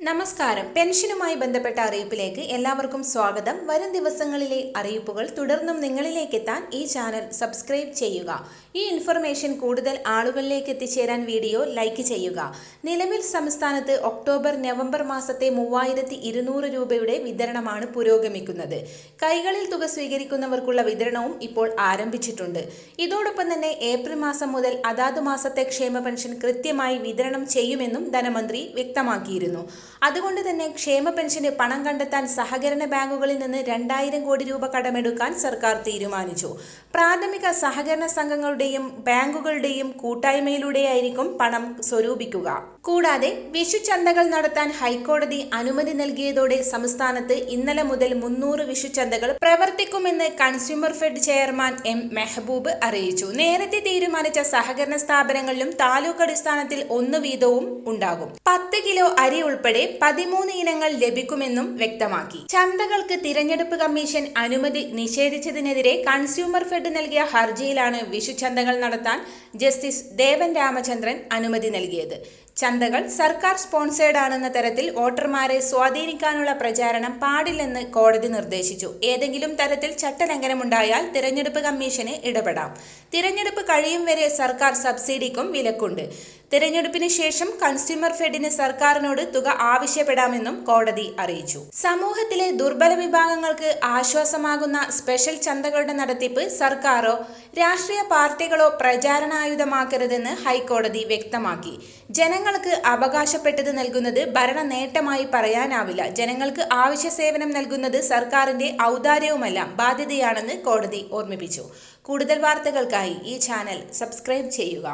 നമസ്കാരം. പെൻഷനുമായി ബന്ധപ്പെട്ട അറിയിപ്പിലേക്ക് എല്ലാവർക്കും സ്വാഗതം. വരും ദിവസങ്ങളിലെ അറിയിപ്പുകൾ തുടർന്നും നിങ്ങളിലേക്ക് എത്താൻ ഈ ചാനൽ സബ്സ്ക്രൈബ് ചെയ്യുക. ഈ ഇൻഫർമേഷൻ കൂടുതൽ ആളുകളിലേക്ക് എത്തിച്ചേരാൻ വീഡിയോ ലൈക്ക് ചെയ്യുക. നിലവിൽ സംസ്ഥാനത്ത് ഒക്ടോബർ നവംബർ മാസത്തെ 3200 രൂപയുടെ വിതരണമാണ് പുരോഗമിക്കുന്നത്. കൈകളിൽ തുക സ്വീകരിക്കുന്നവർക്കുള്ള വിതരണവും ഇപ്പോൾ ആരംഭിച്ചിട്ടുണ്ട്. ഇതോടൊപ്പം തന്നെ ഏപ്രിൽ മാസം മുതൽ അതാത് മാസത്തെ ക്ഷേമ പെൻഷൻ കൃത്യമായി വിതരണം ചെയ്യുമെന്നും ധനമന്ത്രി വ്യക്തമാക്കിയിരുന്നു. അതുകൊണ്ട് തന്നെ ക്ഷേമ പെൻഷന് പണം കണ്ടെത്താൻ സഹകരണ ബാങ്കുകളിൽ നിന്ന് 2000 കോടി രൂപ കടമെടുക്കാൻ സർക്കാർ തീരുമാനിച്ചു. പ്രാഥമിക സഹകരണ സംഘങ്ങളുടെയും ബാങ്കുകളുടെയും കൂട്ടായ്മയിലൂടെയായിരിക്കും പണം സ്വരൂപിക്കുക. കൂടാതെ വിഷുചന്തകൾ നടത്താൻ ഹൈക്കോടതി അനുമതി നൽകിയതോടെ സംസ്ഥാനത്ത് ഇന്നലെ മുതൽ 300 വിഷുചന്തകൾ പ്രവർത്തിക്കുമെന്ന് consumer fed chairman M Mehboob അറിയിച്ചു. നേരത്തെ തീരുമാനിച്ച സഹകരണ സ്ഥാപനങ്ങളിലും താലൂക്ക് അടിസ്ഥാനത്തിൽ 1 വീതവും ഉണ്ടാകും. 10 കിലോ അരി ഉൾപ്പെടെ 13 ഇനങ്ങൾ ലഭിക്കുമെന്നും വ്യക്തമാക്കി. ചന്തകൾക്ക് തിരഞ്ഞെടുപ്പ് കമ്മീഷൻ അനുമതി നിഷേധിച്ചതിനെതിരെ കൺസ്യൂമർ ഫെഡ് നൽകിയ ഹർജിയിലാണ് വിഷുചന്തകൾ നടത്താൻ ജസ്റ്റിസ് ദേവൻ രാമചന്ദ്രൻ അനുമതി നൽകിയത്. ചന്തകൾ സർക്കാർ സ്പോൺസേഡ് ആണെന്ന തരത്തിൽ വോട്ടർമാരെ സ്വാധീനിക്കാനുള്ള പ്രചാരണം പാടില്ലെന്ന് കോടതി നിർദ്ദേശിച്ചു. ഏതെങ്കിലും തരത്തിൽ ചട്ടലംഘനമുണ്ടായാൽ തിരഞ്ഞെടുപ്പ് കമ്മീഷന് ഇടപെടാം. തിരഞ്ഞെടുപ്പ് കഴിയും വരെ സർക്കാർ സബ്സിഡിക്കും വിലക്കുണ്ട്. തിരഞ്ഞെടുപ്പിന് ശേഷം കൺസ്യൂമർ ഫെഡിന് സർക്കാരിനോട് തുക ആവശ്യപ്പെടാമെന്നും കോടതി അറിയിച്ചു. സമൂഹത്തിലെ ദുർബല വിഭാഗങ്ങൾക്ക് ആശ്വാസമാകുന്ന സ്പെഷ്യൽ ചന്തകളുടെ നടത്തിപ്പ് സർക്കാരോ രാഷ്ട്രീയ പാർട്ടികളോ പ്രചാരണായുധമാക്കരുതെന്ന് ഹൈക്കോടതി വ്യക്തമാക്കി. ജനങ്ങൾക്ക് അവകാശപ്പെട്ടത് നൽകുന്നത് ഭരണ നേട്ടമായി പറയാനാവില്ല. ജനങ്ങൾക്ക് ആവശ്യ സേവനം നൽകുന്നത് സർക്കാരിന്റെ ഔദാര്യവുമല്ല, ബാധ്യതയാണെന്ന് കോടതി ഓർമ്മിപ്പിച്ചു. കൂടുതൽ വാർത്തകൾക്കായി ഈ ചാനൽ സബ്സ്ക്രൈബ് ചെയ്യുക.